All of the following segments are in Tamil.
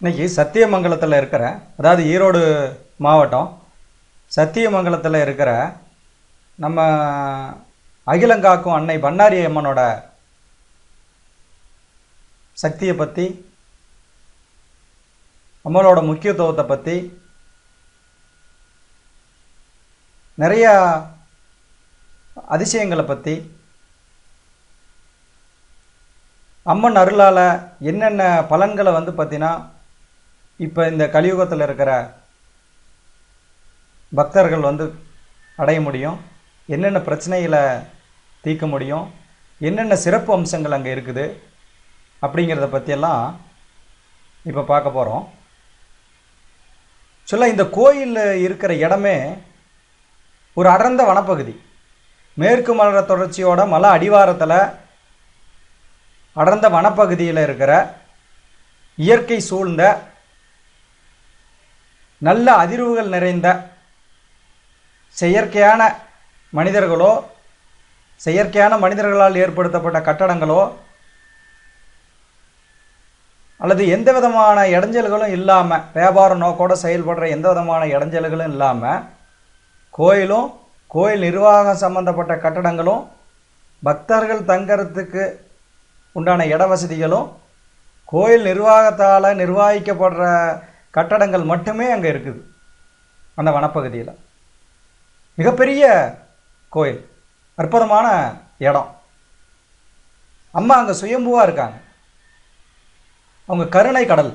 இன்றைக்கி சத்தியமங்கலத்தில் இருக்கிற, அதாவது ஈரோடு மாவட்டம் சத்தியமங்கலத்தில் இருக்கிற நம்ம அகிலங்காக்கும் அன்னை பண்ணாரி அம்மனோட சக்தியை பற்றி, அம்மனோட முக்கியத்துவத்தை பற்றி நிறையா அதிசயங்களை பற்றி, அம்மன் அருளால் என்னென்ன பலன்களை பார்த்தீங்கன்னா இப்போ இந்த கலியுகத்தில் இருக்கிற பக்தர்கள் அடைய முடியும், என்னென்ன பிரச்சனைகளை தீர்க்க முடியும், என்னென்ன சிறப்பு அம்சங்கள் அங்கே இருக்குது அப்படிங்கிறத பற்றியெல்லாம் இப்போ பார்க்க போகிறோம். இந்த கோயில் இருக்கிற இடமே ஒரு அடர்ந்த வனப்பகுதி. மேற்கு மலை தொடர்ச்சியோட மலை அடிவாரத்தில் அடர்ந்த வனப்பகுதியில் இருக்கிற இயற்கை சூழ்ந்த நல்ல அதிர்வுகள் நிறைந்த செயற்கையான மனிதர்களால் ஏற்படுத்தப்பட்ட கட்டடங்களோ அல்லது எந்த விதமான இடைஞ்சல்களும் இல்லாமல், வியாபார நோக்கோடு செயல்படுற எந்த விதமான இடைஞ்சல்களும் இல்லாமல், கோயில் நிர்வாகம் சம்பந்தப்பட்ட கட்டடங்களும் பக்தர்கள் தங்கறதுக்கு உண்டான இட வசதிகளும் கோயில் நிர்வாகத்தால் நிர்வகிக்கப்படுற கட்டடங்கள் மட்டுமே அங்கே இருக்குது. அந்த வனப்பகுதியில் மிகப்பெரிய கோயில், அற்புதமான இடம். அம்மா அங்கே சுயம்புவாக இருக்காங்க. அவங்க கருணை கடல்.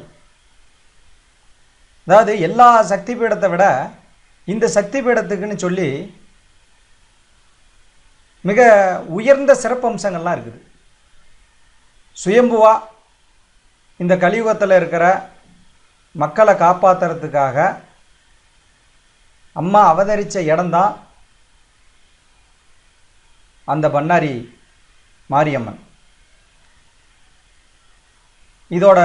அதாவது எல்லா சக்தி பீடத்தை விட இந்த சக்தி பீடத்துக்குன்னு சொல்லி மிக உயர்ந்த சிறப்பு அம்சங்கள்லாம் இருக்குது. சுயம்புவா இந்த கலியுகத்தில் இருக்கிற மக்களை காப்பாற்றுறதுக்காக அம்மா அவதரித்த இடம்தான் அந்த பண்ணாரி மாரியம்மன். இதோட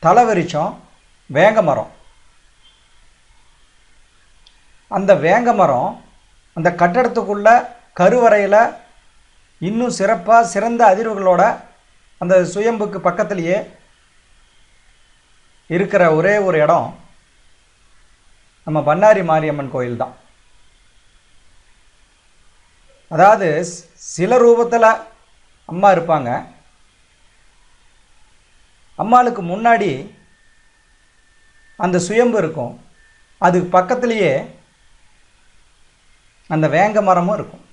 தலவிருட்சம் வேங்க மரம். அந்த வேங்க மரம் அந்த கட்டடத்துக்குள்ள கருவறையில் இன்னும் சிறப்பாக சிறந்த அதிர்வுகளோட அந்த சுயம்புக்கு பக்கத்திலேயே இருக்கிற ஒரே ஒரு இடம் நம்ம பண்ணாரி மாரியம்மன் கோயில் தான். அதாவது சில ரூபத்தில் அம்மா இருப்பாங்க. அம்மாளுக்கு முன்னாடி அந்த சுயம்பு இருக்கும், அதுக்கு பக்கத்திலேயே அந்த வேங்க மரமும் இருக்கும்.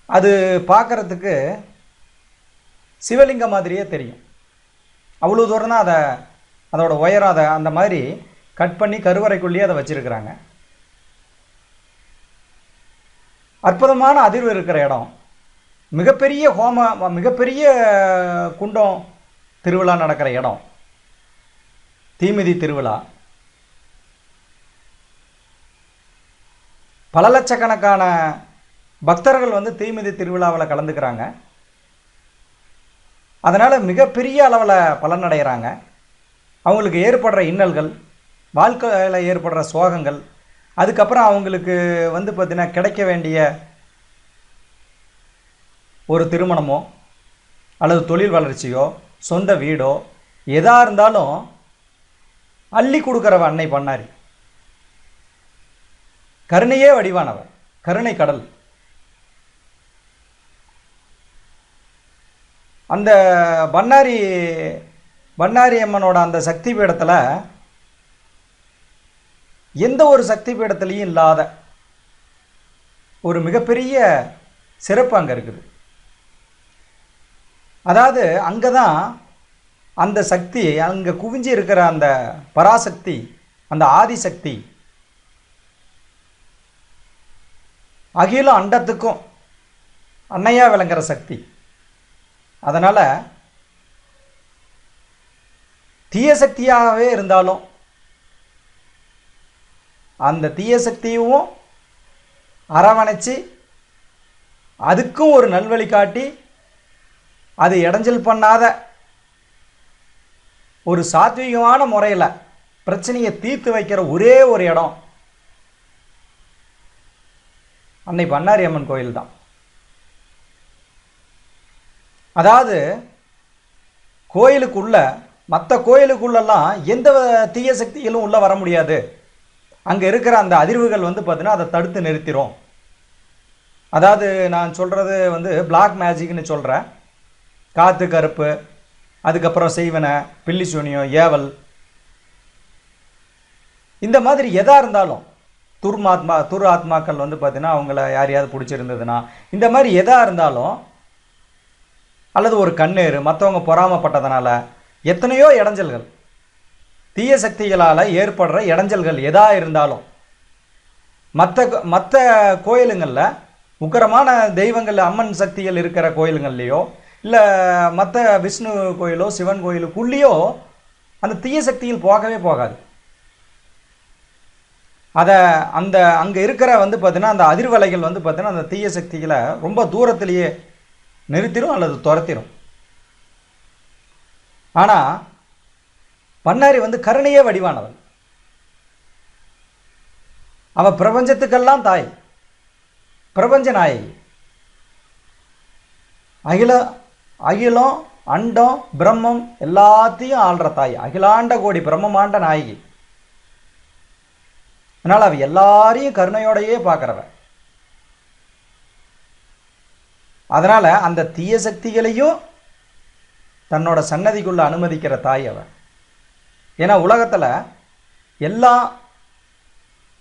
அது பார்க்குறதுக்கு சிவலிங்கம் மாதிரியே தெரியும். அவ்வளோ தூரம் தான் அதோட உயரம். அந்த மாதிரி கட் பண்ணி கருவறைக்குள்ளேயே அதை வச்சுருக்கிறாங்க. அற்புதமான அதிர்வு இருக்கிற இடம். மிகப்பெரிய குண்டம் திருவிழா நடக்கிற இடம். தீமிதி திருவிழா. பல லட்சக்கணக்கான பக்தர்கள் தீமிதி திருவிழாவில் கலந்துக்கிறாங்க. அதனால் மிகப்பெரிய அளவில் பலனடைகிறாங்க. அவங்களுக்கு ஏற்படுற இன்னல்கள், வாழ்க்கையில் ஏற்படுற சோகங்கள், அதுக்கப்புறம் அவங்களுக்கு பார்த்திங்கன்னா கிடைக்க வேண்டிய ஒரு திருமணமோ அல்லது தொழில் வளர்ச்சியோ சொந்த வீடோ எதாக இருந்தாலும் அள்ளி கொடுக்குறவ அன்னை பண்ணாரி. கருணையே வடிவானவர், கருணை கடல். அந்த பண்ணாரி அம்மனோட அந்த சக்தி பீடத்தில் எந்த ஒரு சக்தி பீடத்துலையும் இல்லாத ஒரு மிகப்பெரிய சிறப்பு அங்கே இருக்குது. அதாவது அங்கே தான் அந்த சக்தி, அங்கே குவிஞ்சி இருக்கிற அந்த பராசக்தி, அந்த ஆதிசக்தி அகில அண்டத்துக்கும் அன்னையாக விளங்குற சக்தி. அதனால் தீய சக்தியாகவே இருந்தாலும் அந்த தீய சக்தியும் அரவணைச்சு அதுக்கும் ஒரு நல்வழி காட்டி அது இடைஞ்சல் பண்ணாத ஒரு சாத்வீகமான முறையில் பிரச்சனையை தீர்த்து வைக்கிற ஒரே ஒரு இடம் அன்னை பண்ணாரி அம்மன் கோயில் தான். அதாவது கோயிலுக்குள்ள மற்ற கோயிலுக்குள்ளெல்லாம் எந்த தீய சக்திகளும் உள்ளே வர முடியாது. அங்கே இருக்கிற அந்த அதிர்வுகள் வந்து பார்த்தீங்கன்னா அதை தடுத்து நிறுத்திடும். அதாவது நான் சொல்கிறது வந்து பிளாக் மேஜிக்னு சொல்கிறேன். காற்று கருப்பு, அதுக்கப்புறம் செய்வன, பில்லி சூனியம், ஏவல், இந்த மாதிரி எதாக இருந்தாலும் துர் ஆத்மாக்கள் வந்து பார்த்தீங்கன்னா அவங்கள யாரையாவது பிடிச்சிருந்ததுன்னா, இந்த மாதிரி எதாக இருந்தாலும், அல்லது ஒரு கண்ணேறு மற்றவங்க பொறாமப்பட்டதுனால எத்தனையோ இடைஞ்சல்கள், தீய சக்திகளால் ஏற்படுற இடைஞ்சல்கள் எதாக இருந்தாலும் மற்ற கோயிலுங்களில் உக்கரமான தெய்வங்கள் அம்மன் சக்திகள் இருக்கிற கோயிலுங்கள்லையோ இல்லை மற்ற விஷ்ணு கோயிலோ சிவன் கோயிலுக்குள்ளேயோ அந்த தீய சக்திகள் போகவே போகாது. அதை அங்கே இருக்கிற வந்து பார்த்தீங்கன்னா அந்த அதிர்வலைகள் வந்து பார்த்தீங்கன்னா அந்த தீய சக்திகளை ரொம்ப தூரத்திலேயே நிறுத்திடும் அல்லது துரத்திடும். ஆனால் பண்ணாரி வந்து கருணையே வடிவானவள். அவள் பிரபஞ்சத்துக்கெல்லாம் தாய், பிரபஞ்ச நாயகி. அகிலம் அண்டம் பிரம்மம் எல்லாத்தையும் ஆள்ற தாய், அகிலாண்ட கோடி பிரம்மமாண்ட நாயகி. அதனால் அவள் எல்லாரையும் கருணையோடையே பார்க்குறவ. அதனால் அந்த தீய சக்திகளையும் தன்னோட சன்னதிக்குள்ளே அனுமதிக்கிற தாய் அவள். ஏன்னா உலகத்தில்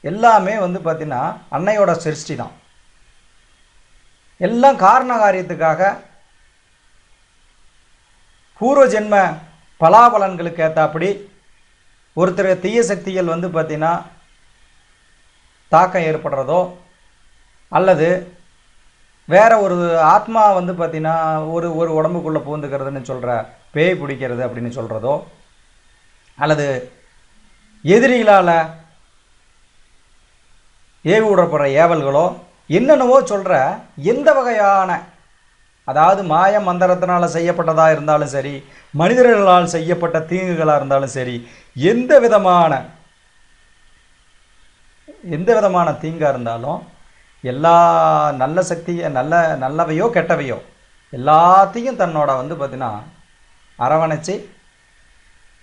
எல்லாமே வந்து பார்த்திங்கன்னா அன்னையோட சிருஷ்டி தான். எல்லாம் காரண காரியத்துக்காக பூர்வ ஜென்ம பலாபலன்களுக்கு ஏற்றாப்படி ஒருத்தர் தீய சக்திகள் வந்து பார்த்திங்கன்னா தாக்கம் ஏற்படுறதோ அல்லது வேற ஒரு ஆத்மா வந்து பார்த்திங்கன்னா ஒரு உடம்புக்குள்ளே பூந்துக்கிறதுன்னு சொல்கிற பேய் பிடிக்கிறது அப்படின்னு சொல்கிறதோ அல்லது எதிரிகளால் ஏவி விடப்படுற ஏவல்களோ என்னென்னவோ சொல்கிற எந்த வகையான, அதாவது மாய மந்திரத்தினால் செய்யப்பட்டதாக இருந்தாலும் சரி, மனிதர்களால் செய்யப்பட்ட தீங்குகளாக இருந்தாலும் சரி, எந்த விதமான தீங்காக இருந்தாலும் எல்லா நல்ல சக்தியை நல்லவையோ கெட்டவையோ எல்லாத்தையும் தன்னோட வந்து பார்த்திங்கன்னா அரவணைச்சி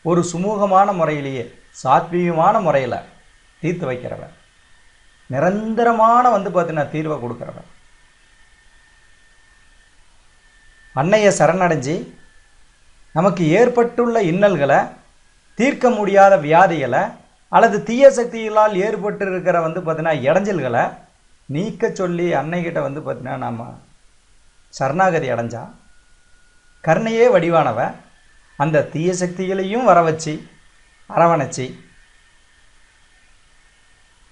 ஒரு சுமூகமான முறையிலேயே சாத்வீகமான முறையில் தீர்த்து வைக்கிறவன், நிரந்தரமான வந்து பார்த்தீங்கன்னா தீர்வை கொடுக்குறவன். அன்னையை சரணடைஞ்சி நமக்கு ஏற்பட்டுள்ள இன்னல்களை, தீர்க்க முடியாத வியாதிகளை அல்லது தீய சக்திகளால் ஏற்பட்டு இருக்கிற வந்து பார்த்தீங்கன்னா இடைஞ்சல்களை நீக்க சொல்லி அன்னைகிட்ட வந்து பார்த்தீங்கன்னா நாம் சரணாகதி அடைஞ்சா கருணையே வடிவானவ அந்த தீய சக்திகளையும் வர வச்சு அரவணைச்சி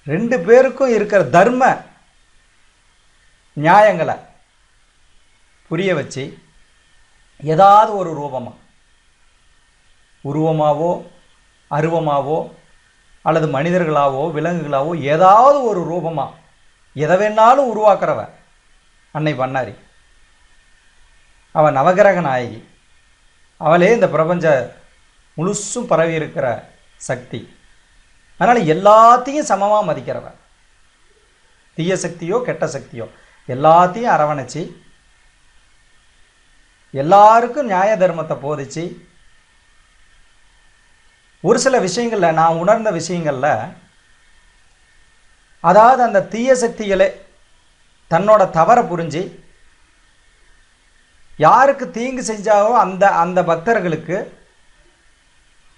ரெண்டு பேருக்கும் இருக்கிற தர்ம நியாயங்களை புரிய வச்சு ஏதாவது ஒரு உருவமாவோ அருவமாவோ அல்லது மனிதர்களாவோ விலங்குகளாவோ ஏதாவது ஒரு ரூபமாக எதை வேணாலும் உருவாக்குறவ அன்னை பண்ணாரி. அவள் நவகிரக நாயகி. அவளே இந்த பிரபஞ்ச முழுசும் பரவி இருக்கிற சக்தி. அதனால் எல்லாத்தையும் சமமாக மதிக்கிறவ. தீய சக்தியோ கெட்ட சக்தியோ எல்லாத்தையும் அரவணைச்சி எல்லாருக்கும் நியாய தர்மத்தை போதிச்சு ஒரு சில விஷயங்களில் நான் உணர்ந்த விஷயங்களில், அதாவது அந்த தீய சக்திகளே தன்னோட தவறை புரிஞ்சு யாருக்கு தீங்கு செஞ்சாவோ அந்த பக்தர்களுக்கு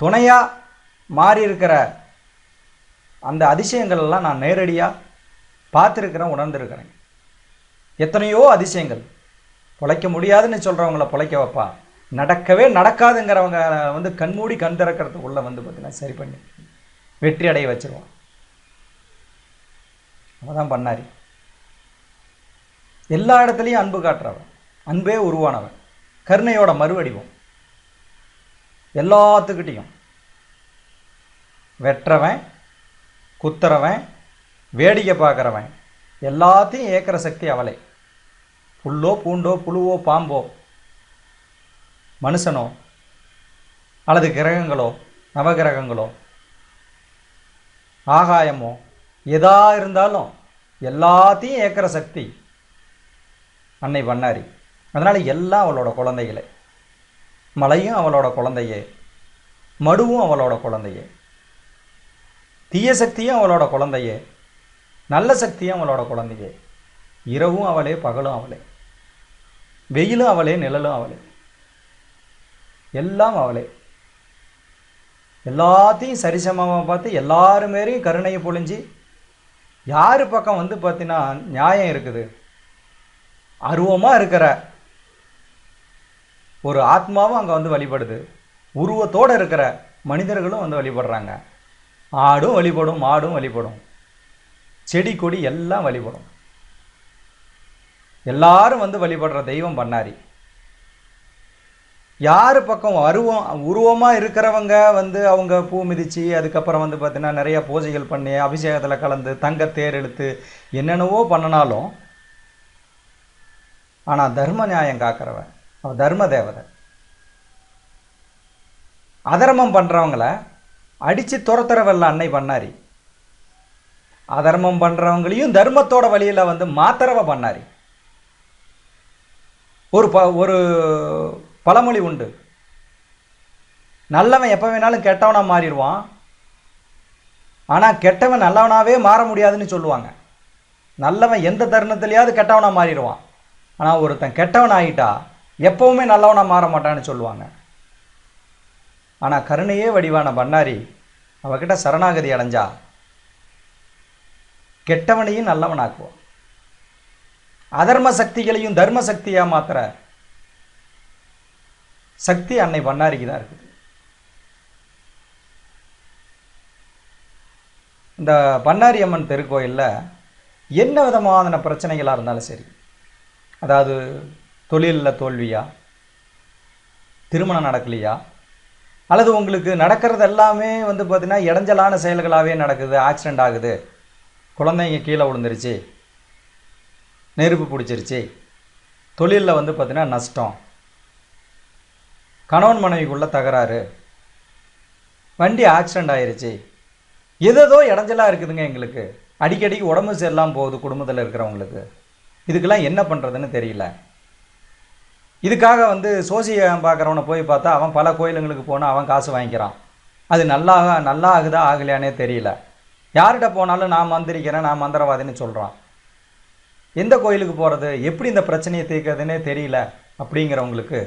துணையாக மாறி இருக்கிற அந்த அதிசயங்கள்லாம் நான் நேரடியாக பார்த்துருக்கிறேன், உணர்ந்துருக்கிறேன். எத்தனையோ அதிசயங்கள். பிழைக்க முடியாதுன்னு சொல்கிறவங்கள பிழைக்க வைப்பா, நடக்கவே நடக்காதுங்கிறவங்க வந்து கண்மூடி கண் திறக்கிறதுக்குள்ளே வந்து பார்த்தீங்கன்னா சரி பண்ணி வெற்றி அடைய வச்சிருவான். அவதான் பண்ணாரி. எல்லா இடத்துலையும் அன்பு காட்டுறவன், அன்பே உருவானவன், கருணையோட மறுவடிவம். எல்லாத்துக்கிட்டையும் வெட்டுறவன், குத்துறவன், வேடிக்கை பார்க்குறவன் எல்லாத்தையும் ஏக்கிற சக்தி அவளே. புல்லோ பூண்டோ புழுவோ பாம்போ மனுஷனோ அல்லது கிரகங்களோ நவகிரகங்களோ ஆகாயமோ எதா இருந்தாலும் எல்லாத்தையும் ஏக்கிற சக்தி அன்னை பண்ணாரி. அதனால் எல்லாம் அவளோட குழந்தைகளே. மலையும் அவளோட குழந்தையே, மடுவும் அவளோட குழந்தையே, தீய சக்தியும் அவளோட குழந்தையே, நல்ல சக்தியும் அவளோட குழந்தையே, இரவும் அவளே பகலும் அவளே, வெயிலும் அவளே நிழலும் அவளே, எல்லாம் அவளே. எல்லாத்தையும் சரிசமமாக பார்த்து எல்லாருமேரையும் கருணையை பொழிஞ்சு யார் பக்கம் வந்து பார்த்தீங்கன்னா நியாயம் இருக்குது, அருவமாக இருக்கிற ஒரு ஆத்மாவும் அங்கே வந்து வழிபடுது, உருவத்தோடு இருக்கிற மனிதர்களும் வந்து வழிபடுறாங்க. ஆடும் வழிபடும், மாடும் வழிபடும், செடி கொடி எல்லாம் வழிபடும். எல்லாரும் வந்து வழிபடுற தெய்வம் பண்ணாரி. யார் பக்கம் உருவமாக இருக்கிறவங்க வந்து அவங்க பூ மிதித்து அதுக்கப்புறம் வந்து பார்த்தீங்கன்னா நிறையா பூஜைகள் பண்ணி அபிஷேகத்தில் கலந்து தங்க தேர் எடுத்து என்னென்னவோ பண்ணினாலும், ஆனால் தர்ம நியாயம் காக்கிறவன் அவன் தர்ம தேவதை. அதர்மம் பண்ணுறவங்கள அடித்து துரத்துறவல்ல அன்னை பண்ணாரி. அதர்மம் பண்ணுறவங்களையும் தர்மத்தோட வழியில் வந்து மாத்திரவ பண்ணாரி. ஒரு பழமொழி உண்டு, நல்லவன் எப்போ வேணாலும் கெட்டவனாக மாறிடுவான், ஆனால் கெட்டவன் நல்லவனாகவே மாற முடியாதுன்னு சொல்லுவாங்க. நல்லவன் எந்த தருணத்துலையாவது கெட்டவனாக மாறிடுவான், ஆனால் ஒருத்தன் கெட்டவன் ஆகிட்டா எப்பவுமே நல்லவனாக மாற மாட்டான்னு சொல்லுவாங்க. ஆனால் கருணையே வடிவான பண்ணாரி அவகிட்ட சரணாகதி அடைஞ்சா கெட்டவனையும் நல்லவனாக்குவான். அதர்ம சக்திகளையும் தர்ம சக்தியாக மாத்திர சக்தி அன்னை பண்ணாரிக்கு தான் இருக்குது. இந்த பண்ணாரி அம்மன் திருக்கோயிலில் என்ன விதமான பிரச்சனைகளாக இருந்தாலும் சரி, அதாவது தொழிலில் தோல்வியா, திருமணம் நடக்கலையா, அல்லது உங்களுக்கு நடக்கிறது எல்லாமே வந்து பார்த்தீங்கன்னா இடைஞ்சலான செயல்களாகவே நடக்குது, ஆக்சிடெண்ட் ஆகுது, குழந்தைங்க கீழே விழுந்துருச்சு, நெருப்பு பிடிச்சிருச்சு, தொழிலில் வந்து பார்த்தீங்கன்னா நஷ்டம், கணவன் மனைவிக்குள்ள தகராறு, வண்டி ஆக்சிடெண்ட் ஆயிடுச்சு, ஏதோ இடைஞ்சலாக இருக்குதுங்க எங்களுக்கு, அடிக்கடிக்கு உடம்பு சரியில்லாமல் போகுது குடும்பத்தில் இருக்கிறவங்களுக்கு, இதுக்கெல்லாம் என்ன பண்ணுறதுன்னு தெரியல. இதுக்காக வந்து சோசியம் பார்க்குறவனை போய் பார்த்தா அவன் பல கோயிலுங்களுக்கு போனால் அவன் காசு வாங்கிக்கிறான். அது நல்லா ஆகுதா ஆகலையானே தெரியல. யார்கிட்ட போனாலும் நான் மந்திரிக்கிறேன், நான் மந்திரவாதின்னு சொல்கிறான். எந்த கோயிலுக்கு போகிறது, எப்படி இந்த பிரச்சனையை தீர்க்கிறதுனே தெரியல அப்படிங்கிறவங்களுக்கு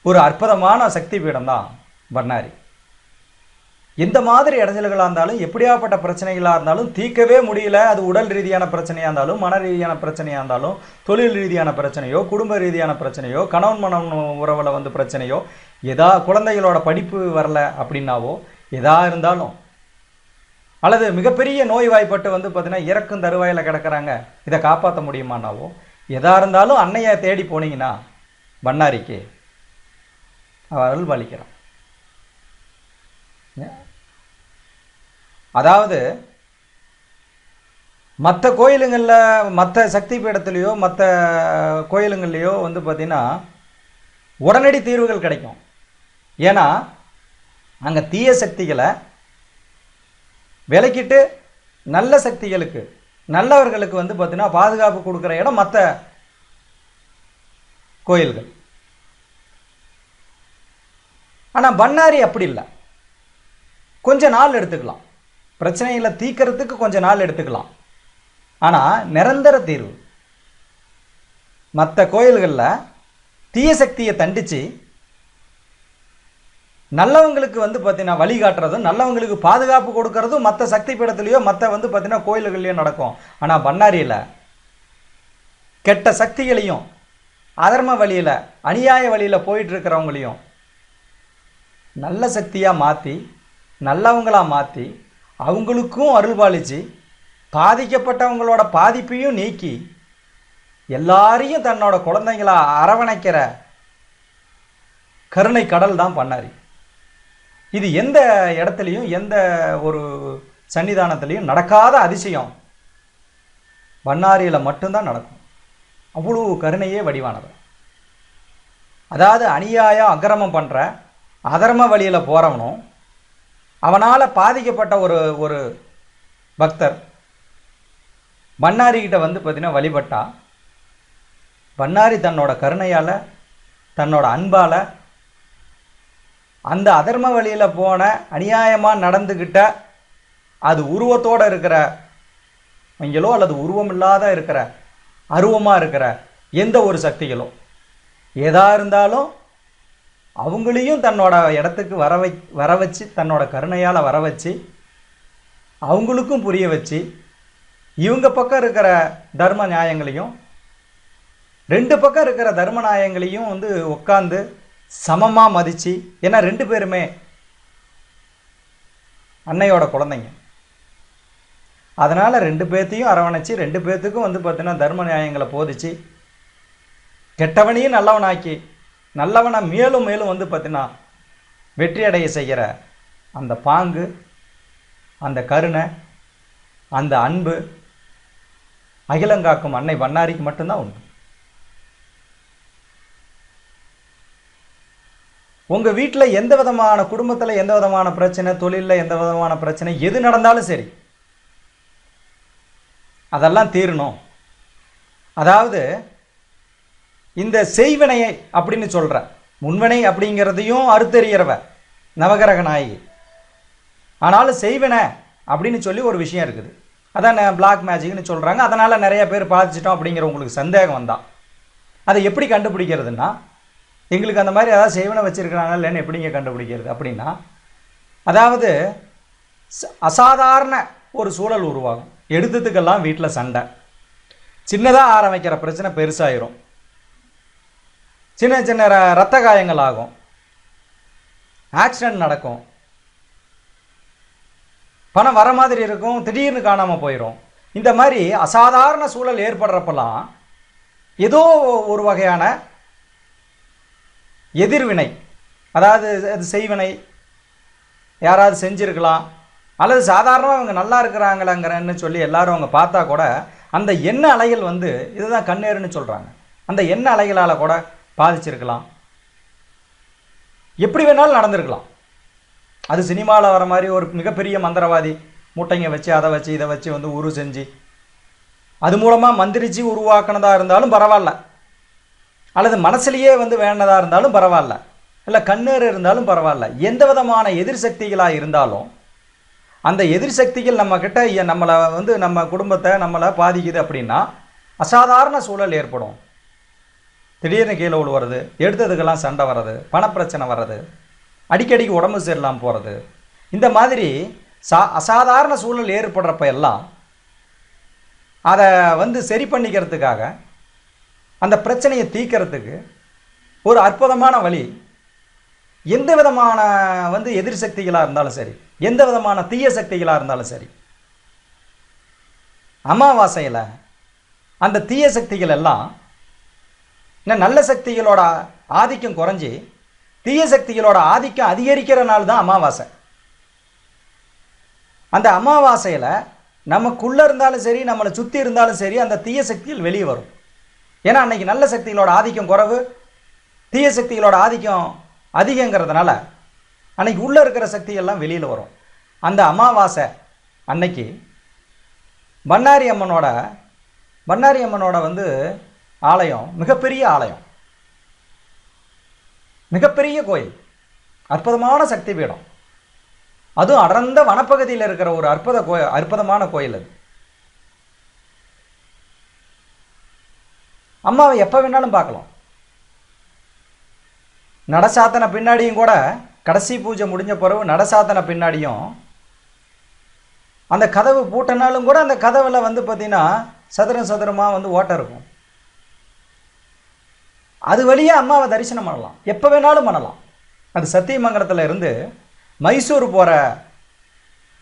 ஒரு அற்புதமான சக்தி பீடம் தான் பண்ணாரி. எந்த மாதிரி இடைஞ்சல்களாக இருந்தாலும், எப்படியாப்பட்ட பிரச்சனைகளாக இருந்தாலும் தீர்க்கவே முடியல, அது உடல் ரீதியான பிரச்சனையாக இருந்தாலும், மன ரீதியான பிரச்சனையாக இருந்தாலும், தொழில் ரீதியான பிரச்சனையோ, குடும்ப ரீதியான பிரச்சனையோ, கணவன் மனம் உறவில் வந்து பிரச்சனையோ, குழந்தைகளோட படிப்பு வரல அப்படின்னாவோ, எதா இருந்தாலும், அல்லது மிகப்பெரிய நோய் வாய்ப்பட்டு வந்து பார்த்தீங்கன்னா இறக்கும் தருவாயில் கிடக்கிறாங்க, இதை காப்பாற்ற முடியுமானாவோ, எதா இருந்தாலும் அன்னையை தேடி போனீங்கன்னா பண்ணாரிக்கு அவர்கள் வலிக்கிறான். அதாவது மற்ற கோயிலுங்களில், மற்ற சக்தி பீடத்துலேயோ மற்ற கோயிலுங்கள்லேயோ வந்து பார்த்திங்கன்னா உடனடி தீர்வுகள் கிடைக்கும். ஏன்னா அங்கே தீய சக்திகளை விலக்கிட்டு நல்ல சக்திகளுக்கு, நல்லவர்களுக்கு வந்து பார்த்திங்கன்னா பாதுகாப்பு கொடுக்குற இடம் மற்ற கோயில்கள். ஆனால் பண்ணாரி அப்படி இல்லை, கொஞ்ச நாள் எடுத்துக்கலாம், பிரச்சனைகளை தீர்க்கறதுக்கு கொஞ்ச நாள் எடுத்துக்கலாம், ஆனால் நிரந்தர தீர்வு. மற்ற கோயில்களில் தீய சக்தியை தண்டித்து நல்லவங்களுக்கு வந்து பார்த்தீங்கன்னா வழிகாட்டுறதும் நல்லவங்களுக்கு பாதுகாப்பு கொடுக்கறதும் மற்ற சக்தி பீடத்துலேயோ மற்ற வந்து பார்த்தீங்கன்னா கோயில்கள்லையோ நடக்கும். ஆனால் பண்ணாரியில் கெட்ட சக்திகளையும் அதர்ம வழியில் அநியாய வழியில் போயிட்டு இருக்கிறவங்களையும் நல்ல சக்தியாக மாற்றி நல்லவங்களாக மாற்றி அவங்களுக்கும் அருள்பாலிச்சு பாதிக்கப்பட்டவங்களோட பாதிப்பையும் நீக்கி எல்லாரையும் தன்னோட குழந்தைங்களா அரவணைக்கிற கருணை கடல் தான் பண்ணாரி. இது எந்த இடத்துலையும் எந்த ஒரு சன்னிதானத்திலையும் நடக்காத அதிசயம் பண்ணாரியில் மட்டும்தான் நடக்கும். அவ்வளோ கருணையே வடிவானவர். அதாவது அநியாயம் அக்கிரமம் பண்ணுற அதர்ம வழியில் போகிறவனும் அவனால் பாதிக்கப்பட்ட ஒரு பக்தர் பண்ணாரிக்கிட்ட வந்து பார்த்தீங்கன்னா வழிபட்டா பண்ணாரி தன்னோட கருணையால் தன்னோட அன்பால் அந்த அதர்ம வழியில் போன அநியாயமாக நடந்துக்கிட்ட அது உருவத்தோடு இருக்கிற இங்களோ அல்லது உருவம் இல்லாத இருக்கிற அருவமாக இருக்கிற எந்த ஒரு சக்திகளோ எதா இருந்தாலும் அவங்களையும் தன்னோட இடத்துக்கு வர வச்சு தன்னோட கருணையால் வர வச்சு அவங்களுக்கும் புரிய வச்சு இவங்க பக்கம் இருக்கிற தர்ம நியாயங்களையும் ரெண்டு பக்கம் இருக்கிற தர்ம நியாயங்களையும் வந்து உட்காந்து சமமாக மதித்து, ஏன்னா ரெண்டு பேருமே அன்னையோட குழந்தைங்க, அதனால் ரெண்டு பேர்த்தையும் அரவணைச்சி ரெண்டு பேர்த்துக்கும் வந்து பார்த்தீங்கன்னா தர்ம நியாயங்களை போதிச்சு கெட்டவனையும் நல்லவனாக்கி நல்லவனை மேலும் மேலும் வந்து பார்த்தீங்கன்னா வெற்றி அடைய செய்கிற அந்த பாங்கு, அந்த கருணை, அந்த அன்பு அகிலங்காக்கும் அன்னை பண்ணாரிக்கு மட்டும்தான் உண்டு. உங்கள் வீட்டில் எந்த விதமான குடும்பத்தில் எந்த விதமான பிரச்சனை, தொழிலில் எந்த விதமான பிரச்சனை எது நடந்தாலும் சரி அதெல்லாம் தீரணும். அதாவது இந்த செய்வினையை அப்படின்னு சொல்கிற முன்வினை அப்படிங்கிறதையும் அறுத்தெறிகிறவ நவகிரக நாயகி. ஆனாலும் செய்வினை அப்படின்னு சொல்லி ஒரு விஷயம் இருக்குது, அதான் பிளாக் மேஜிக்னு சொல்கிறாங்க. அதனால் நிறைய பேர் பாதிச்சிட்டோம் அப்படிங்கிற உங்களுக்கு சந்தேகம் வந்தால் அதை எப்படி கண்டுபிடிக்கிறதுனா, எங்களுக்கு அந்த மாதிரி ஏதாவது செய்வனை வச்சுருக்கிறாங்க இல்லைன்னு எப்படிங்க கண்டுபிடிக்கிறது அப்படின்னா, அதாவது அசாதாரண ஒரு சூழல் உருவாகும். எடுத்ததுக்கெல்லாம் வீட்டில் சண்டை, சின்னதாக ஆரம்பிக்கிற பிரச்சனை பெருசாயிரும், சின்ன சின்ன இரத்த காயங்கள் ஆகும், ஆக்சிடென்ட் நடக்கும், பணம் வர மாதிரி இருக்கும், திடீர்னு காணாமல் போயிடும். இந்த மாதிரி அசாதாரண சூழல் ஏற்படுறப்பெல்லாம் ஏதோ ஒரு வகையான எதிர்வினை, அதாவது அது செய்வினை யாராவது செஞ்சுருக்கலாம், அல்லது சாதாரணமாக அவங்க நல்லா இருக்கிறாங்களாங்கிறன்னு சொல்லி எல்லாரும் அவங்க பார்த்தா கூட அந்த எண்ண அலைகள் வந்து இதுதான் கண்ணேறுன்னு சொல்கிறாங்க, அந்த எண்ண அலைகளால் கூட பாதிச்சிருக்கலாம், எப்படி வேணாலும் நடந்திருக்கலாம். அது சினிமாவில் வர மாதிரி ஒரு மிகப்பெரிய மந்திரவாதி முட்டைங்க வச்சு அதை வச்சு இதை வச்சு வந்து உரு செஞ்சு அது மூலமாக மந்திரிச்சு உருவாக்கினதாக இருந்தாலும் பரவாயில்ல, அல்லது மனசுலேயே வந்து வேணதாக இருந்தாலும் பரவாயில்ல, இல்லை கண்ணேறு இருந்தாலும் பரவாயில்ல, எந்த விதமான எதிர் சக்திகளாக இருந்தாலும் அந்த எதிர் சக்திகள் நம்மக்கிட்ட நம்மளை வந்து நம்ம குடும்பத்தை நம்மளை பாதிக்குது அப்படின்னா அசாதாரண சூழல் ஏற்படும். திடீர்னு கீழே விழுவுறது, எடுத்ததுக்கெல்லாம் சண்டை வர்றது, பணப்பிரச்சனை வர்றது, அடிக்கடிக்கு உடம்பு சரியில்லாமல் போகிறது, இந்த மாதிரி அசாதாரண சூழல் ஏற்படுறப்ப எல்லாம் அதை வந்து சரி பண்ணிக்கிறதுக்காக அந்த பிரச்சனையை தீர்க்கறதுக்கு ஒரு அற்புதமான வழி, எந்த விதமான வந்து எதிர் சக்திகளாக இருந்தாலும் சரி, எந்த விதமான தீய சக்திகளாக இருந்தாலும் சரி, அமாவாசையில் அந்த தீய சக்திகள் எல்லாம் இன்னும் நல்ல சக்திகளோட ஆதிக்கம் குறைஞ்சி தீய சக்திகளோட ஆதிக்கம் அதிகரிக்கிற நாள் தான் அமாவாசை. அந்த அமாவாசையில் நமக்குள்ளே இருந்தாலும் சரி, நம்மளை சுற்றி இருந்தாலும் சரி, அந்த தீய சக்திகள் வெளியே வரும். ஏன்னா அன்னைக்கு நல்ல சக்திகளோட ஆதிக்கம் குறைவு, தீய சக்திகளோட ஆதிக்கம் அதிகங்கிறதுனால அன்னைக்கு உள்ளே இருக்கிற சக்திகள்லாம் வெளியில் வரும். அந்த அமாவாசை அன்னைக்கு பண்ணாரி அம்மனோட வந்து ஆலயம் மிகப்பெரிய ஆலயம், மிகப்பெரிய கோயில், அற்புதமான சக்தி பீடம், அதுவும் அடர்ந்த வனப்பகுதியில் இருக்கிற ஒரு அற்புதமான கோயில் அது. அம்மாவை எப்போ வேணாலும் பார்க்கலாம். நடசாத்தனை பின்னாடியும் கூட, கடைசி பூஜை முடிஞ்ச பிறகு நடசாத்தனை பின்னாடியும் அந்த கதவு பூட்டினாலும் கூட அந்த கதவில் வந்து பார்த்திங்கன்னா சதுரமாக வந்து ஓட்டை இருக்கும். அது வழியாக அம்மாவை தரிசனம் பண்ணலாம், எப்போ வேணாலும் பண்ணலாம். அது சத்தியமங்கலத்தில் இருந்து மைசூர் போகிற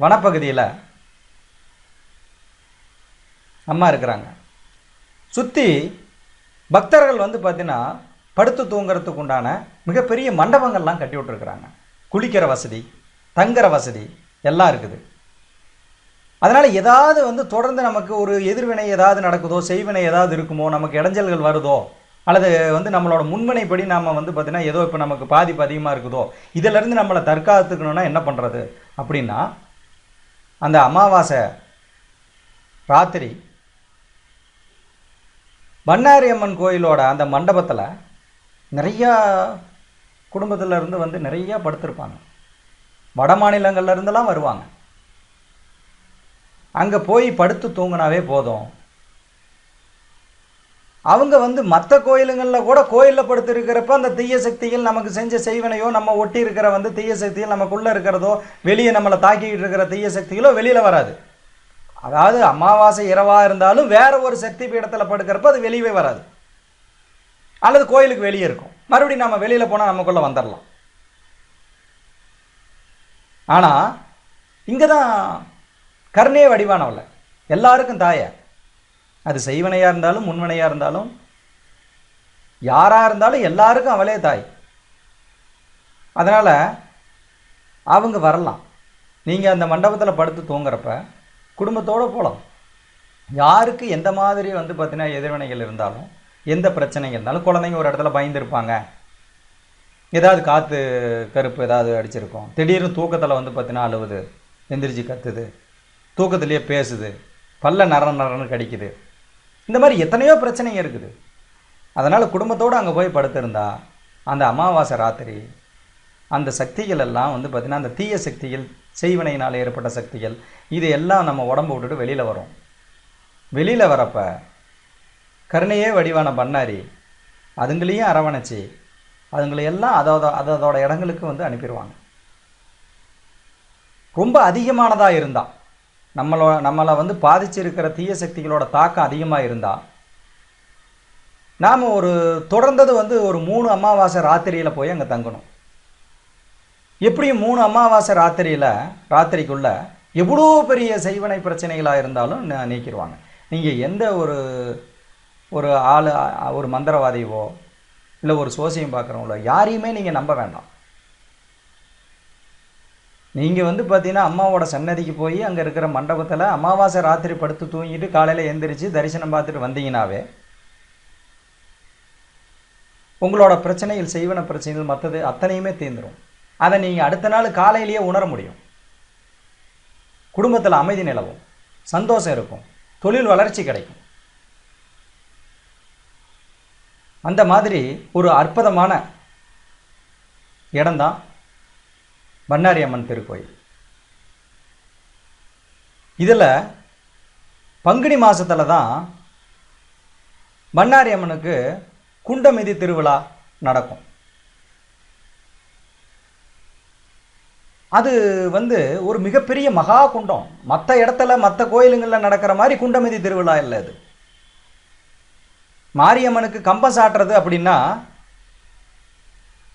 வனப்பகுதியில் அம்மா இருக்கிறாங்க. சுற்றி பக்தர்கள் வந்து பார்த்திங்கன்னா படுத்து தூங்குறதுக்கு உண்டான மிகப்பெரிய மண்டபங்கள்லாம் கட்டி விட்டுருக்குறாங்க. குளிக்கிற வசதி, தங்குற வசதி எல்லாம் இருக்குது. அதனால் ஏதாவது வந்து தொடர்ந்து நமக்கு ஒரு எதிர்வினை ஏதாவது நடக்குதோ, செய்வினை ஏதாவது இருக்குமோ, நமக்கு இடைஞ்சல்கள் வருதோ, அல்லது வந்து நம்மளோட முன்வினைப்படி நாம் வந்து பார்த்திங்கன்னா ஏதோ இப்போ நமக்கு பாதிப்பு அதிகமாக இருக்குதோ, இதிலேருந்து நம்மளை தற்காத்துக்கணுன்னா என்ன பண்ணுறது அப்படின்னா, அந்த அமாவாசை ராத்திரி பண்ணாரி அம்மன் கோயிலோட அந்த மண்டபத்தில் நிறையா குடும்பத்தில் இருந்து வந்து நிறையா படுத்திருப்பாங்க. வட மாநிலங்கள்ல இருந்தெல்லாம் வருவாங்க. அங்கே போய் படுத்து தூங்கினாவே போதும், அவங்க வந்து மற்ற கோயிலுங்களில் கூட கோயிலில் படுத்திருக்கிறப்ப அந்த தீய சக்திகள் நமக்கு செஞ்ச செய்வனையோ, நம்ம ஒட்டி இருக்கிற வந்து தீய சக்திகள் நமக்குள்ளே இருக்கிறதோ, வெளியே நம்மளை தாக்கிக்கிட்டு இருக்கிற தீய சக்திகளோ வெளியில் வராது. அதாவது அமாவாசை இரவாக இருந்தாலும் வேற ஒரு சக்தி பீடத்தில் படுக்கிறப்ப அது வெளியவே வராது, அல்லது கோயிலுக்கு வெளியே இருக்கும். மறுபடியும் நம்ம வெளியில் போனால் நமக்குள்ளே வந்துடலாம். ஆனால் இங்கே தான் கருணையே வடிவானவள, எல்லாருக்கும் தாய. அது செய்வனையாக இருந்தாலும் முன்வனையாக இருந்தாலும் யாராக இருந்தாலும் எல்லாருக்கும் அவளே தாய். அதனால் அவங்க வரலாம். நீங்கள் அந்த மண்டபத்தில் படுத்து தூங்குறப்ப குடும்பத்தோடு போகலாம். யாருக்கு எந்த மாதிரி வந்து பார்த்தீங்கன்னா எதிர்வினைகள் இருந்தாலும், எந்த பிரச்சனைகள் இருந்தாலும், குழந்தைங்க ஒரு இடத்துல பயந்துருப்பாங்க, ஏதாவது காற்று கருப்பு ஏதாவது அடிச்சிருக்கும், திடீர்னு தூக்கத்தில் வந்து பார்த்தீங்கன்னா அழுவுது, எந்திரிச்சு கத்துது, தூக்கத்திலேயே பேசுது, பல்ல நரன்னு கடிக்குது, இந்த மாதிரி எத்தனையோ பிரச்சனைங்க இருக்குது. அதனால் குடும்பத்தோடு அங்கே போய் படுத்திருந்தா அந்த அமாவாசை ராத்திரி அந்த சக்திகள் எல்லாம் வந்து பார்த்திங்கன்னா அந்த தீய சக்திகள், செய்வினையினால் ஏற்பட்ட சக்திகள், இது எல்லாம் நம்ம உடம்பு விட்டுட்டு வெளியில் வரும். வெளியில் வரப்போ கருணையே வடிவான பண்ணாரி அதுங்களையும் அரவணைச்சி அதுங்களையெல்லாம் அதோட இடங்களுக்கு வந்து அனுப்பிடுவாங்க. ரொம்ப அதிகமானதாக இருந்தால், நம்மளை வந்து பாதிச்சிருக்கிற தீய சக்திகளோட தாக்கம் அதிகமாக இருந்தால், நாம் தொடர்ந்தது வந்து ஒரு 3 அமாவாசை ராத்திரியில் போய் அங்கே தங்கணும். எப்படியும் 3 அமாவாசை ராத்திரிக்குள்ளே எவ்வளோ பெரிய செய்வனை பிரச்சனைகளாக இருந்தாலும் நீக்கிடுவாங்க. நீங்கள் எந்த ஒரு ஆள், ஒரு மந்திரவாதியவோ இல்லை ஒரு சோசியம் பார்க்குறவங்களோ யாரையுமே நீங்கள் நம்ப வேண்டாம். நீங்கள் வந்து பார்த்தீங்கன்னா அம்மாவோட சன்னதிக்கு போய் அங்கே இருக்கிற மண்டபத்தில் அமாவாசை ராத்திரி படுத்து தூங்கிட்டு காலையில் எந்திரிச்சு தரிசனம் பார்த்துட்டு வந்தீங்கன்னாவே உங்களோட பிரச்சனைகள், செய்வன பிரச்சனைகள், மற்றது அத்தனையுமே தீர்ந்துடும். அதை நீங்கள் அடுத்த நாள் காலையிலேயே உணர முடியும். குடும்பத்தில் அமைதி நிலவும், சந்தோஷம் இருக்கும், தொழில் வளர்ச்சி கிடைக்கும். அந்த மாதிரி ஒரு அற்புதமான இடம்தான் பண்ணாரி அம்மன் திருக்கோயில். இதில் பங்குனி மாதத்தில் தான் பண்ணாரி அம்மனுக்கு குண்டமிதி திருவிழா நடக்கும். அது வந்து ஒரு மிகப்பெரிய மகா குண்டம். மற்ற இடத்துல மற்ற கோயிலுங்களில் நடக்கிற மாதிரி குண்டமிதி திருவிழா இல்லை. அது மாரியம்மனுக்கு கம்பம் சாட்டுறது அப்படின்னா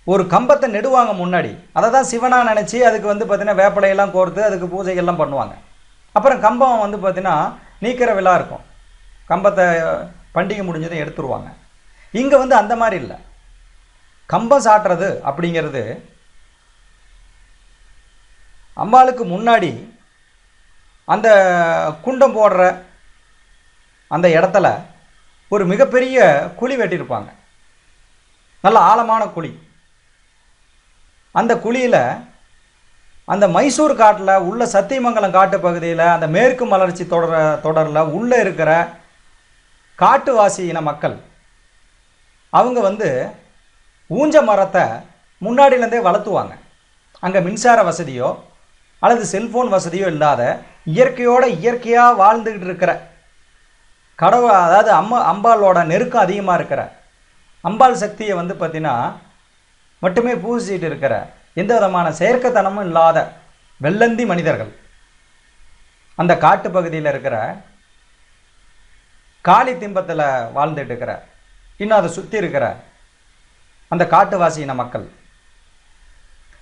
ஒரு கம்பத்தை நெடுவாங்க முன்னாடி, அதை தான் சிவனாக நினச்சி அதுக்கு வந்து பார்த்தீங்கன்னா வேப்பலையெல்லாம் கோர்த்து அதுக்கு பூஜைகள்லாம் பண்ணுவாங்க. அப்புறம் கம்பம் வந்து பார்த்தீங்கன்னா நீக்கிற விழா இருக்கும், கம்பத்தை பண்டிகை முடிஞ்சதும் எடுத்துருவாங்க. இங்கே வந்து அந்த மாதிரி இல்லை. கம்பம் சாட்டுறது அப்படிங்கிறது அம்பாளுக்கு முன்னாடி அந்த குண்டம் போடுற அந்த இடத்துல ஒரு மிகப்பெரிய குழி வெட்டியிருப்பாங்க, நல்ல ஆழமான குழி. அந்த குழியில் அந்த மைசூர் காட்டில் உள்ள சத்தியமங்கலம் காட்டு பகுதியில் அந்த மேற்கு மலர்ச்சி தொடரில் உள்ளே இருக்கிற காட்டுவாசி இன மக்கள் அவங்க வந்து ஊஞ்ச மரத்தை முன்னாடியிலேருந்தே வளர்த்துவாங்க. அங்கே மின்சார வசதியோ அல்லது செல்ஃபோன் வசதியோ இல்லாத இயற்கையாக வாழ்ந்துக்கிட்டு இருக்கிற கடவுள், அதாவது அம்பாளோட நெருக்கம் அதிகமாக இருக்கிற அம்பாள் சக்தியை வந்து பார்த்தீங்கன்னா மட்டுமே பூசிட்டு இருக்கிற எந்த விதமான செயற்கைத்தனமும் இல்லாத வெள்ளந்தி மனிதர்கள் அந்த காட்டு பகுதியில் இருக்கிற காளி திம்பத்தில் வாழ்ந்துட்டு இருக்கிற, இன்னும் அதை சுற்றி இருக்கிற அந்த காட்டுவாசியின மக்கள்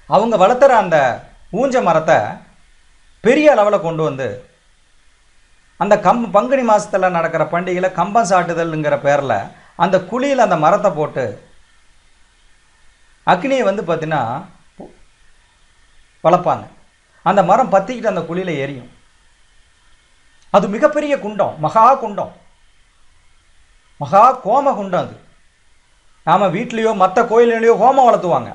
அவங்க வளர்த்துற அந்த ஊஞ்ச மரத்தை பெரிய அளவில் கொண்டு வந்து அந்த பங்குனி மாதத்தில் நடக்கிற பண்டிகையில் கம்பம் சாட்டுதல்ங்கிற பேரில் அந்த குழியில் அந்த மரத்தை போட்டு அக்னியை வந்து பார்த்தீங்கன்னா வளர்ப்பாங்க. அந்த மரம் பற்றிக்கிட்டு அந்த குழியில் எரியும். அது மிகப்பெரிய குண்டம், மகா குண்டம், மகா கோம குண்டம். அது நாம் வீட்லேயோ மற்ற கோயிலையோ ஹோமம் வளர்த்துவாங்க.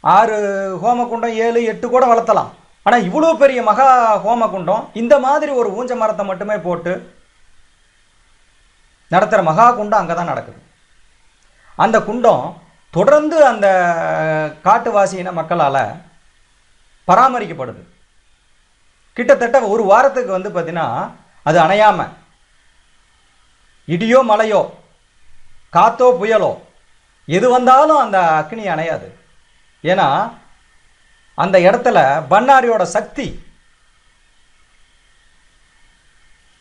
6 ஹோம குண்டம் 7, 8 கூட வளர்த்தலாம். ஆனால் இவ்வளோ பெரிய மகா ஹோம குண்டம் இந்த மாதிரி ஒரு ஊஞ்ச மரத்தை மட்டுமே போட்டு நடத்துகிற மகா குண்டம் அங்கே தான் நடக்குது. அந்த குண்டம் தொடர்ந்து அந்த காட்டுவாசியின மக்களால் பராமரிக்கப்படுது. கிட்டத்தட்ட ஒரு வாரத்துக்கு வந்து பார்த்தீங்கன்னா அது அணையாமல், இடியோ மழையோ காத்தோ புயலோ எது வந்தாலும் அந்த அக்னி அணையாது. ஏன்னா அந்த இடத்துல பண்ணாரியோட சக்தி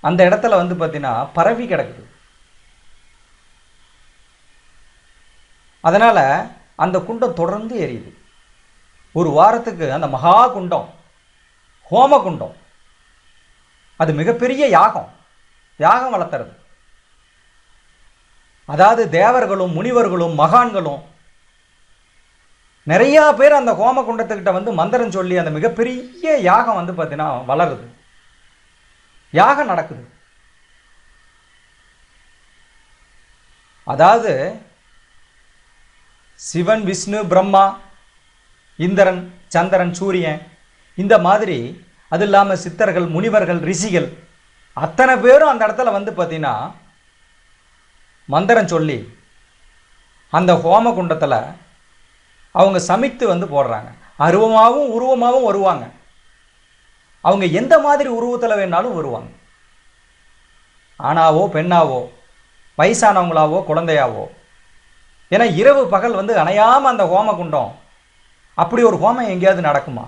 அந்த இடத்துல வந்து பார்த்தீங்கன்னா பரவி கிடக்குது. அதனால் அந்த குண்டம் தொடர்ந்து எரியுது. ஒரு வாரத்துக்கு அந்த மகா குண்டம், ஹோம குண்டம், அது மிகப்பெரிய யாகம் வளர்த்துறது. அதாவது தேவர்களும் முனிவர்களும் மகான்களும் நிறையா பேர் அந்த ஹோம குண்டத்துக்கிட்ட வந்து மந்திரம் சொல்லி அந்த மிகப்பெரிய யாகம் வந்து பார்த்தீங்கன்னா வளருது, யாகம் நடக்குது. அதாவது சிவன், விஷ்ணு, பிரம்மா, இந்திரன், சந்திரன், சூரியன், இந்த மாதிரி, அது இல்லாமல் சித்தர்கள், முனிவர்கள், ரிஷிகள் அத்தனை பேரும் அந்த இடத்துல வந்து பார்த்தீங்கன்னா மந்திரம் சொல்லி அந்த ஹோம குண்டத்தில் அவங்க சமைத்து வந்து போடுறாங்க. அருவமாகவும் உருவமாகவும் வருவாங்க. அவங்க எந்த மாதிரி உருவத்தில் வேணாலும் வருவாங்க. ஆணாவோ பெண்ணாவோ, வயசானவங்களாவோ குழந்தையாவோ. ஏன்னா இரவு பகல் வந்து அணையாமல் அந்த ஹோம குண்டம், அப்படி ஒரு ஹோமம் எங்கேயாவது நடக்குமா?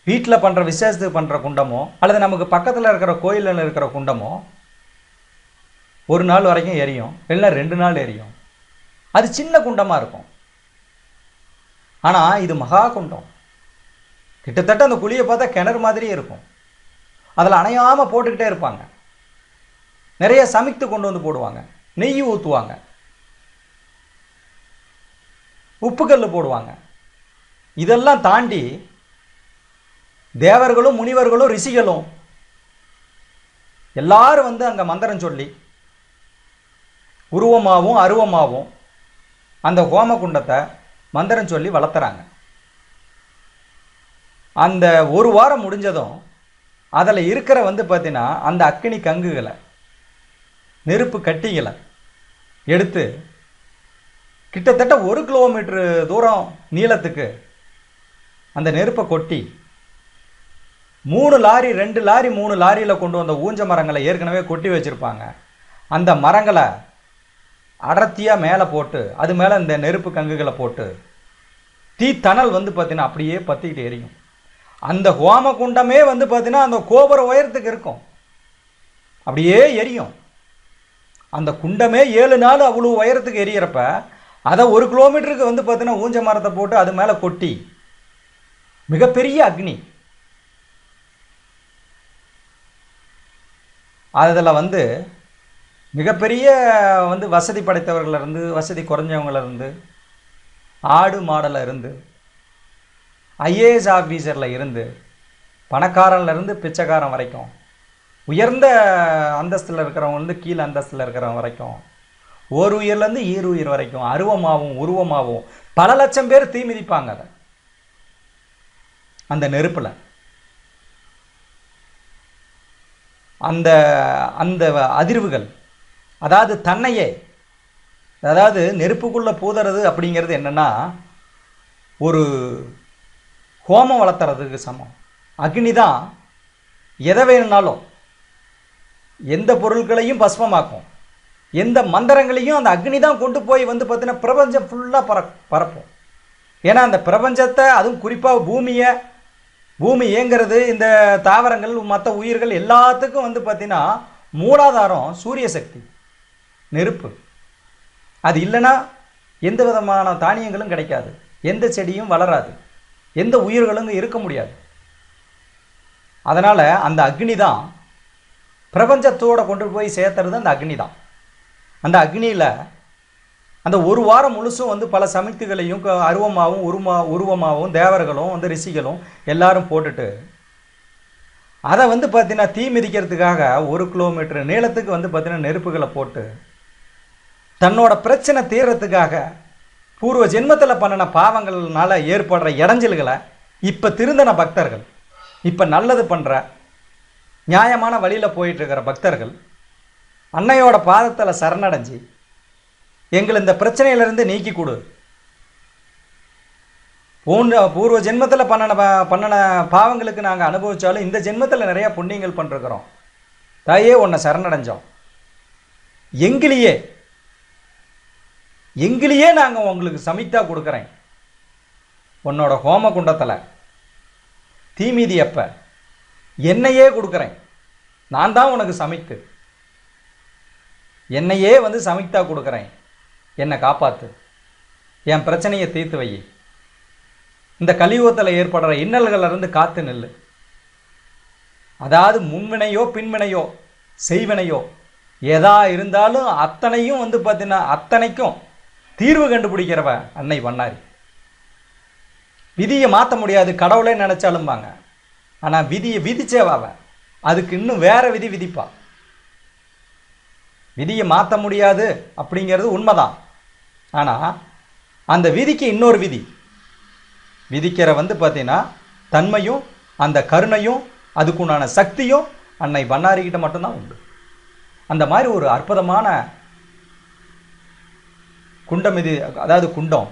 வீட்டில் பண்ணுற விசேஷத்துக்கு பண்ணுற குண்டமோ அல்லது நமக்கு பக்கத்தில் இருக்கிற கோயிலில் இருக்கிற குண்டமோ ஒரு நாள் வரைக்கும் எரியும், இல்லை 2 நாள் எரியும். அது சின்ன குண்டமாக இருக்கும். ஆனால் இது மகா குண்டம். கிட்டத்தட்ட அந்த குழியை பார்த்தா கிணறு மாதிரியே இருக்கும். அதில் அணையாமல் போட்டுக்கிட்டே இருப்பாங்க. நிறைய சமைத்து கொண்டு வந்து போடுவாங்க, நெய் ஊற்றுவாங்க, உப்புக்கல் போடுவாங்க. இதெல்லாம் தாண்டி தேவர்களும் முனிவர்களும் ரிஷிகளும் எல்லாரும் வந்து அங்கே மந்திரம் சொல்லி உருவமாகவும் அருவமாகவும் அந்த ஹோம குண்டத்தை மந்திரம் சொல்லி வளர்த்துறாங்க. அந்த ஒரு வாரம் முடிஞ்சதும் அதில் இருக்கிற வந்து பார்த்தீங்கன்னா அந்த அக்கினி கங்குகளை, நெருப்பு கட்டிகளை எடுத்து கிட்டத்தட்ட 1 கிலோமீட்டர் தூரம் நீளத்துக்கு அந்த நெருப்பை கொட்டி 3 லாரி 2 லாரி 3 லாரியில் கொண்டு வந்த ஊஞ்ச மரங்களை ஏற்கனவே கொட்டி வச்சுருப்பாங்க. அந்த மரங்களை அடர்த்தியாக மேலே போட்டு அது மேலே இந்த நெருப்பு கங்குகளை போட்டு தீத்தணல் வந்து பார்த்தீங்கன்னா அப்படியே பற்றிக்கிட்டு எரியும். அந்த ஹோம குண்டமே வந்து பார்த்தீங்கன்னா அந்த கோபுர உயரத்துக்கு இருக்கும், அப்படியே எரியும். அந்த குண்டமே 7 நாள் அவ்வளோ உயரத்துக்கு எரியறப்ப அதை 1 கிலோமீட்டருக்கு வந்து பார்த்தீங்கன்னா ஊஞ்ச மரத்தை போட்டு அது மேலே கொட்டி மிகப்பெரிய அக்னி. அதில் வந்து மிகப்பெரிய வந்து வசதி படைத்தவர்களிருந்து வசதி குறைஞ்சவங்களிருந்து ஆடு மாடலில் இருந்து ஐஏஎஸ் ஆஃபீஸரில் இருந்து பணக்காரன்லேருந்து பிச்சைக்காரன் வரைக்கும், உயர்ந்த அந்தஸ்தில் இருக்கிறவங்க கீழே அந்தஸ்தில் இருக்கிறவங்க வரைக்கும், ஒரு உயிர்லேருந்து ஈருயிர் வரைக்கும் அருவமாகவும் உருவமாகவும் பல லட்சம் பேர் தீ மிதிப்பாங்க. அதை அந்த நெருப்பில் அந்த அந்த அதிர்வுகள், அதாவது தன்னையே, அதாவது நெருப்புக்குள்ளே பூதுறது அப்படிங்கிறது என்னென்னா ஒரு ஹோமம் வளர்த்துறதுக்கு சமம். அக்னி தான் எதை வேணும்னாலும் எந்த பொருட்களையும் பஸ்மமாக்கும், எந்த மந்திரங்களையும் அந்த அக்னி தான் கொண்டு போய் வந்து பார்த்தீங்கன்னா பிரபஞ்சம் ஃபுல்லாக பரப்பும். ஏன்னா அந்த பிரபஞ்சத்தை, அதுவும் குறிப்பாக பூமி இயங்கிறது, இந்த தாவரங்கள் மற்ற உயிர்கள் எல்லாத்துக்கும் வந்து பார்த்தீங்கன்னா மூலாதாரம் சூரிய சக்தி, நெருப்பு. அது இல்லைன்னா எந்த விதமான தானியங்களும் கிடைக்காது, எந்த செடியும் வளராது, எந்த உயிர்களும் இருக்க முடியாது. அதனால் அந்த அக்னி தான் பிரபஞ்சத்தோடு கொண்டு போய் சேர்த்துறது. அந்த அக்னி தான். அந்த அக்னியில் அந்த ஒரு வாரம் முழுசும் வந்து பல சமித்துகளையும் அருவமாகவும் உருவமாகவும் தேவர்களும் வந்து ரிஷிகளும் எல்லாரும் போட்டுட்டு அதை வந்து பார்த்தீங்கன்னா தீ மிதிக்கிறதுக்காக 1 கிலோமீட்டர் நீளத்துக்கு வந்து பார்த்தீங்கன்னா நெருப்புகளை போட்டு தன்னோட பிரச்சனை தீர்றதுக்காக பூர்வ ஜென்மத்தில் பண்ணின பாவங்கள்னால ஏற்படுற இடைஞ்சல்களை இப்போ திருந்தின பக்தர்கள், இப்போ நல்லது பண்ணுற நியாயமான வழியில் போயிட்டுருக்கிற பக்தர்கள் அன்னையோட பாதத்தில் சரணடைஞ்சு எங்களை இந்த பிரச்சனையிலிருந்து நீக்கி கொடு. பூர்வ ஜென்மத்தில் பண்ணின பாவங்களுக்கு நாங்கள் அனுபவித்தாலும் இந்த ஜென்மத்தில் நிறையா புண்ணியங்கள் பண்ணிருக்கிறோம். தாயே உன்னை சரணடைஞ்சோம். எங்கிலேயே நாங்கள் உங்களுக்கு சமித்தா கொடுக்குறேன். உன்னோட ஹோம குண்டத்தில் தீமீதி அப்ப என்னையே கொடுக்குறேன். நான் தான் உனக்கு சமைத்து என்னையே சமித்தா கொடுக்குறேன். என்னை காப்பாற்று, என் பிரச்சனையை தீர்த்து வை. இந்த கலியுகத்தில் ஏற்படுற இன்னல்களிலிருந்து காத்து நில்லு. அதாவது முன்வினையோ பின்வினையோ செய்வினையோ எதா இருந்தாலும் அத்தனையும் பார்த்தீங்கன்னா அத்தனைக்கும் தீர்வு கண்டுபிடிக்கிறவ அன்னை பண்ணாரி. விதியை மாற்ற முடியாது, கடவுளே நினைச்சாலும்பாங்க. ஆனால் விதியை விதிச்சேவாவ அதுக்கு இன்னும் வேற விதி விதிப்பா. விதியை மாற்ற முடியாது அப்படிங்கிறது உண்மைதான். ஆனால் அந்த விதிக்கு இன்னொரு விதி விதிக்கிற பார்த்தீங்கன்னா தன்மையும் அந்த கருணையும் அதுக்குண்டான சக்தியும் அன்னை பண்ணாரிக்கிட்ட மட்டும்தான் உண்டு. அந்த மாதிரி ஒரு அற்புதமான குண்டமிதி, அதாவது குண்டம்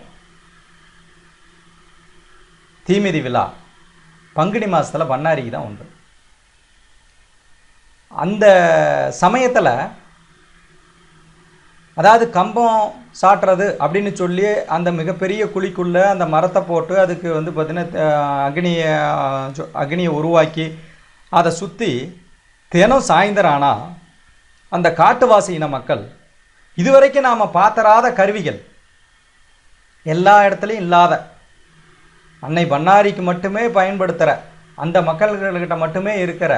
தீமிதி விழா பங்குனி மாதத்தில் பண்ணாரிக்கு தான் உண்டு. அந்த சமயத்தில் அதாவது கம்பம் சாட்டுறது அப்படின்னு சொல்லி அந்த மிகப்பெரிய குழிக்குள்ளே அந்த மரத்தை போட்டு அதுக்கு பார்த்திங்கன்னா அக்னியை உருவாக்கி அதை சுற்றி தினம் சாயந்தரம் ஆனால் அந்த காட்டுவாசி இன மக்கள் இதுவரைக்கும் நாம் பார்த்தராத கருவிகள் எல்லா இடத்துலையும் இல்லாத அன்னை பண்ணாரிக்கு மட்டுமே பயன்படுத்துகிற அந்த மக்கள்கிட்ட மட்டுமே இருக்கிற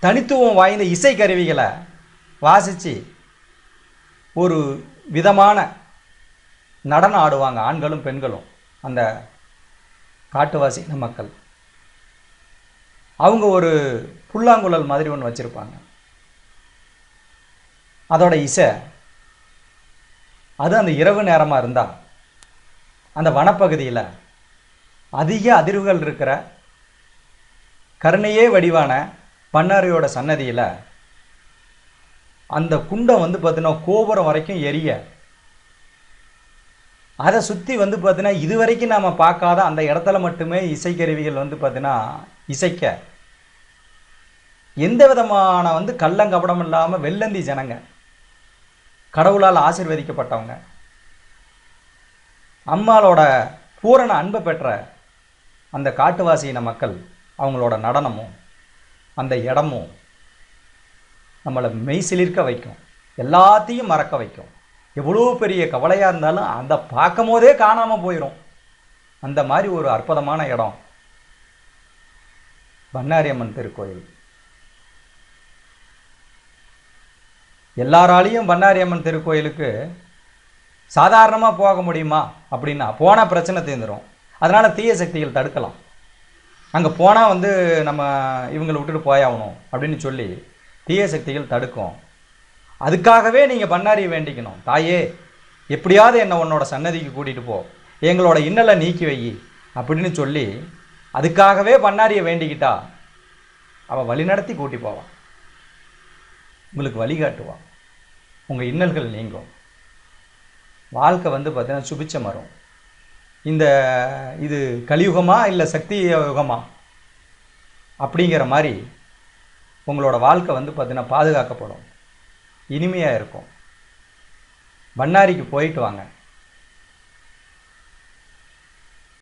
தனித்துவம் வாய்ந்த இசை கருவிகளை வாசித்து ஒரு விதமான நடனம் ஆடுவாங்க ஆண்களும் பெண்களும். அந்த காட்டுவாசி மக்கள் அவங்க ஒரு புல்லாங்குழல் மாதிரி ஒன்று வச்சுருப்பாங்க. அதோட இசை அது அந்த இரவு நேரமாக இருந்தால் அந்த வனப்பகுதியில் அதிக அதிர்வுகள் இருக்கிற கருணையே வடிவான பண்ணாரியோட சன்னதியில் அந்த குண்டம் பார்த்தீங்கன்னா கோபுரம் வரைக்கும் எரிய அதை சுற்றி பார்த்தீங்கன்னா இதுவரைக்கும் நாம் பார்க்காத அந்த இடத்துல மட்டுமே இசைக்கருவிகள் பார்த்தீங்கன்னா இசைக்க எந்த விதமான கள்ளங்கபடம் இல்லாமல் வெள்ளந்தி ஜனங்க, கடவுளால் ஆசீர்வதிக்கப்பட்டவங்க, அம்மாளோட பூரண அன்பை பெற்ற அந்த காட்டுவாசியின மக்கள் அவங்களோட நடனமும் அந்த இடமும் நம்மளை மெய்சிலிர்க்க வைக்கும், எல்லாத்தையும் மறக்க வைக்கும். எவ்வளோ பெரிய கவலையாக இருந்தாலும் அந்த பார்க்கும் போதே காணாமல் போயிடும். அந்த மாதிரி ஒரு அற்புதமான இடம் பண்ணாரி அம்மன் திருக்கோயில். எல்லாராலையும் பண்ணாரி அம்மன் திருக்கோயிலுக்கு சாதாரணமாக போக முடியுமா அப்படின்னா போனால் பிரச்சனை தீர்ந்துடும். அதனால் தீய சக்திகள் தடுக்கலாம். அங்கே போனால் நம்ம இவங்களை விட்டுட்டு போயாகணும் அப்படின்னு சொல்லி தீய சக்திகள் தடுக்கும். அதுக்காகவே நீங்கள் பண்ணாரியை வேண்டிக்கணும். தாயே எப்படியாவது என்னை உன்னோட சன்னதிக்கு கூட்டிகிட்டு போ, எங்களோட இன்னலை நீக்கி வை அப்படின்னு சொல்லி அதுக்காகவே பண்ணாரியை வேண்டிக்கிட்டா அவள் வழி நடத்தி கூட்டி போவான், உங்களுக்கு வழிகாட்டுவான், உங்கள் இன்னல்கள் நீங்கும், வாழ்க்கை பார்த்தீங்கன்னா சுபிச்சம் வரும். இது கலியுகமா இல்லை சக்தி யுகமா அப்படிங்கிற மாதிரி உங்களோட வாழ்க்கை பார்த்தீங்கன்னா பாதுகாக்கப்படும், இனிமையாக இருக்கும். பண்ணாரிக்கு போயிட்டு வாங்க.